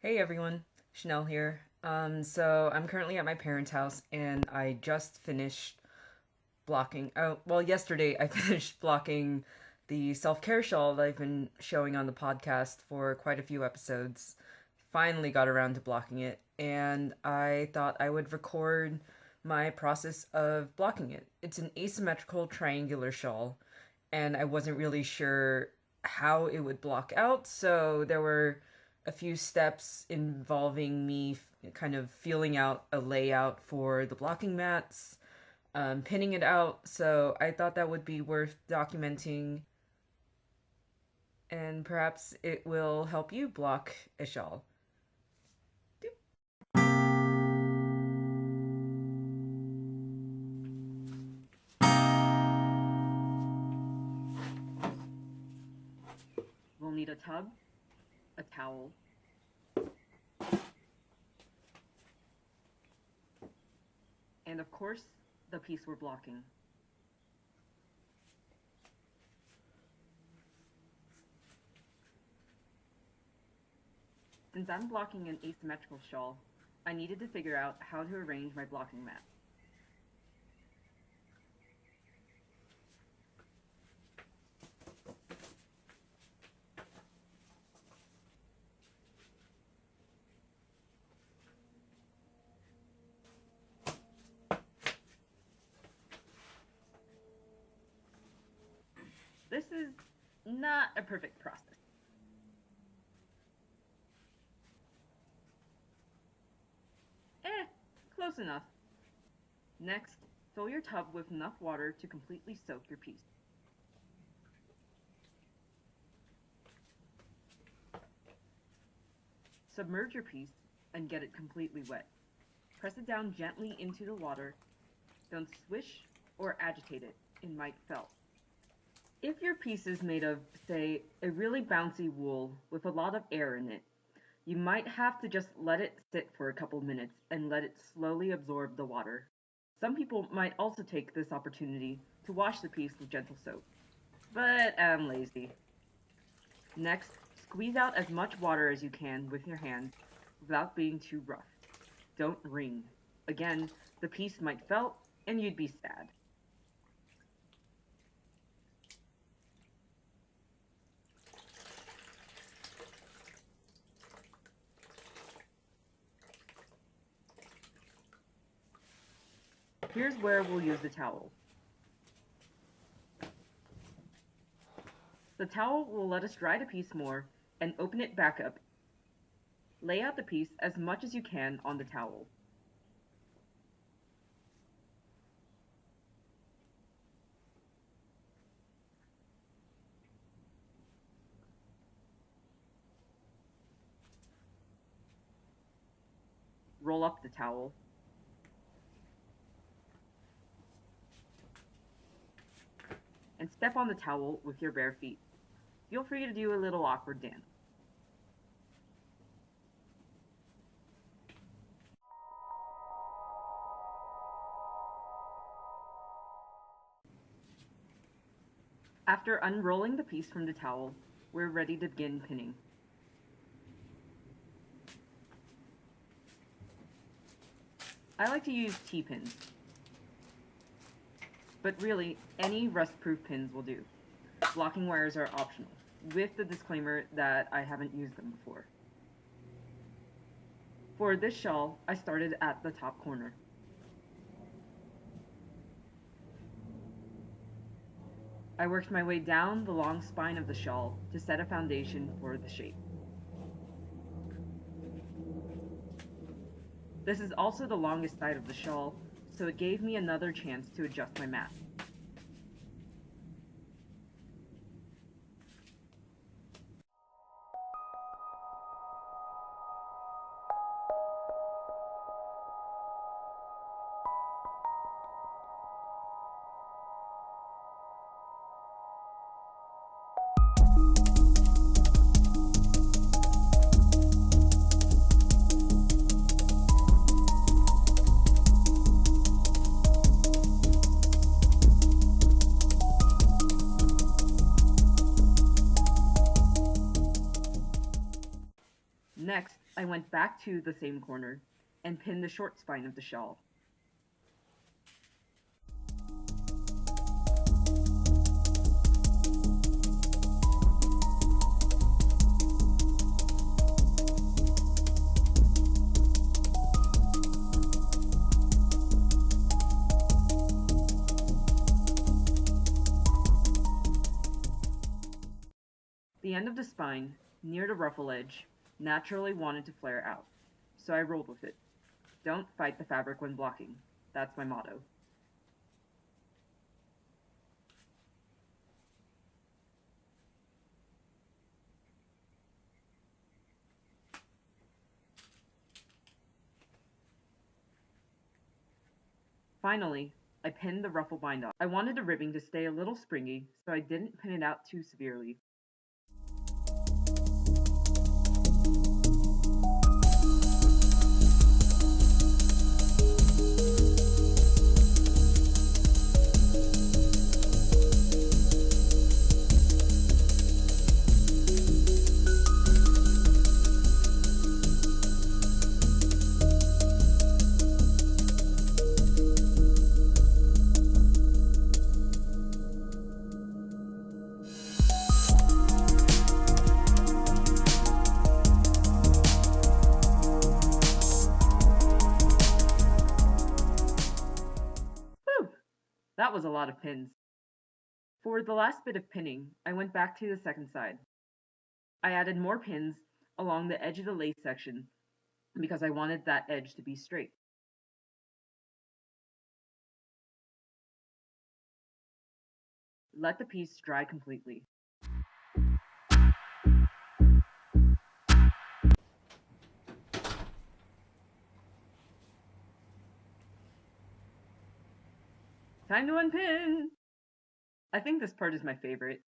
Hey everyone, Chanel here. So I'm currently at my parents' house and I just finished blocking. Oh, well, yesterday I finished blocking the self-care shawl that I've been showing on the podcast for quite a few episodes. Finally got around to blocking it, and I thought I would record my process of blocking it. It's an asymmetrical triangular shawl, and I wasn't really sure how it would block out, so there were a few steps involving me kind of feeling out a layout for the blocking mats, pinning it out, so I thought that would be worth documenting, and perhaps it will help you block a shawl. We'll need a tub, a towel, and of course, the piece we're blocking. Since I'm blocking an asymmetrical shawl, I needed to figure out how to arrange my blocking mat. This is not a perfect process. Close enough. Next, fill your tub with enough water to completely soak your piece. Submerge your piece and get it completely wet. Press it down gently into the water. Don't swish or agitate it. It might felt. If your piece is made of, say, a really bouncy wool with a lot of air in it, you might have to just let it sit for a couple minutes and let it slowly absorb the water. Some people might also take this opportunity to wash the piece with gentle soap, but I'm lazy. Next, squeeze out as much water as you can with your hands without being too rough. Don't wring. Again, the piece might felt and you'd be sad. Here's where we'll use the towel. The towel will let us dry the piece more and open it back up. Lay out the piece as much as you can on the towel. Roll up the towel. And step on the towel with your bare feet. Feel free to do a little awkward dance. After unrolling the piece from the towel, we're ready to begin pinning. I like to use T-pins, but really, any rust-proof pins will do. Blocking wires are optional, with the disclaimer that I haven't used them before. For this shawl, I started at the top corner. I worked my way down the long spine of the shawl to set a foundation for the shape. This is also the longest side of the shawl, so it gave me another chance to adjust my mat. Next, I went back to the same corner and pinned the short spine of the shawl. The end of the spine, near the ruffle edge, naturally wanted to flare out, so I rolled with it. Don't fight the fabric when blocking. That's my motto. Finally, I pinned the ruffle bind off. I wanted the ribbing to stay a little springy, so I didn't pin it out too severely. Whew! That was a lot of pins. For the last bit of pinning, I went back to the second side. I added more pins along the edge of the lace section because I wanted that edge to be straight. Let the piece dry completely. Time to unpin! I think this part is my favorite.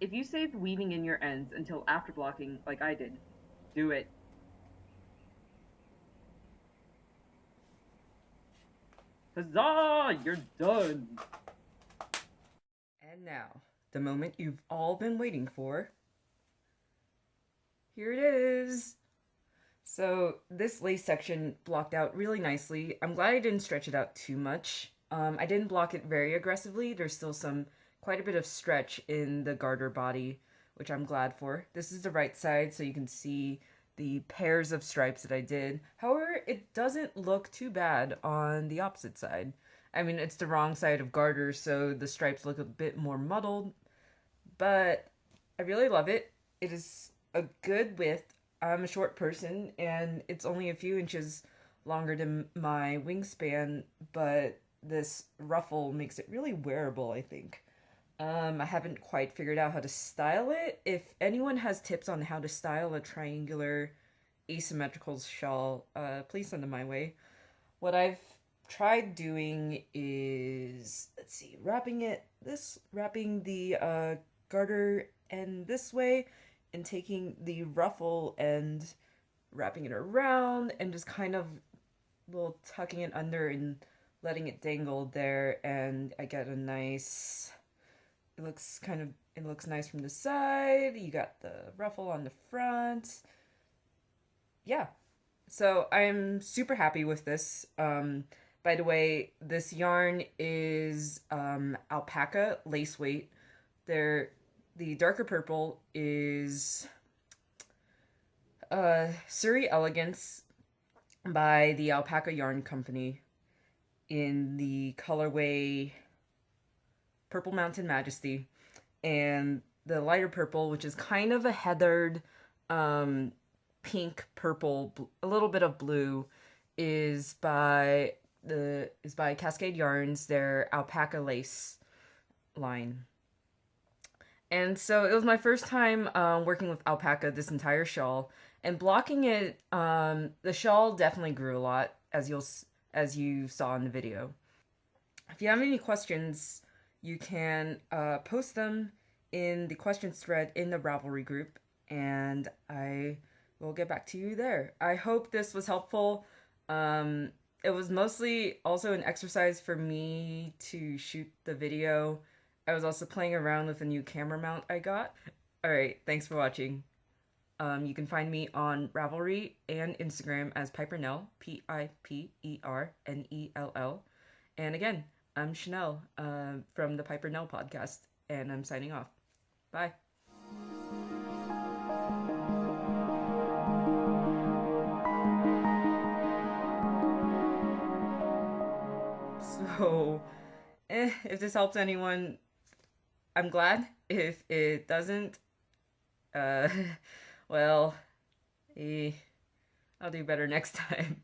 If you saved weaving in your ends until after blocking, like I did, do it. Huzzah! You're done! And now, the moment you've all been waiting for. Here it is! So, this lace section blocked out really nicely. I'm glad I didn't stretch it out too much. I didn't block it very aggressively. There's still quite a bit of stretch in the garter body, which I'm glad for. This is the right side, so you can see the pairs of stripes that I did. However, it doesn't look too bad on the opposite side. I mean, it's the wrong side of garter, so the stripes look a bit more muddled, but I really love it. It is a good width. I'm a short person, and it's only a few inches longer than my wingspan, but this ruffle makes it really wearable, I think. I haven't quite figured out how to style it. If anyone has tips on how to style a triangular asymmetrical shawl, please send them my way. What I've tried doing is, let's see, wrapping the garter end this way and taking the ruffle end, wrapping it around and just kind of tucking it under and letting it dangle there, and I get a nice, it looks nice from the side. You got the ruffle on the front. Yeah. So I'm super happy with this. By the way, this yarn is alpaca lace weight. The darker purple is Surrey Elegance by the Alpaca Yarn Company in the colorway Purple Mountain Majesty, and the lighter purple, which is kind of a heathered pink purple, a little bit of blue, is by Cascade Yarns, their alpaca lace line. And so it was my first time working with alpaca this entire shawl, and blocking it. The shawl definitely grew a lot, as you saw in the video. If you have any questions, you can post them in the questions thread in the Ravelry group, and I will get back to you there. I hope this was helpful. It was mostly also an exercise for me to shoot the video. I was also playing around with a new camera mount I got. Alright, thanks for watching. You can find me on Ravelry and Instagram as Pipernell, Pipernell. And again, I'm Chanel from the Pipernell podcast, and I'm signing off. Bye. So, if this helps anyone, I'm glad. If it doesn't, uh, well, I'll do better next time.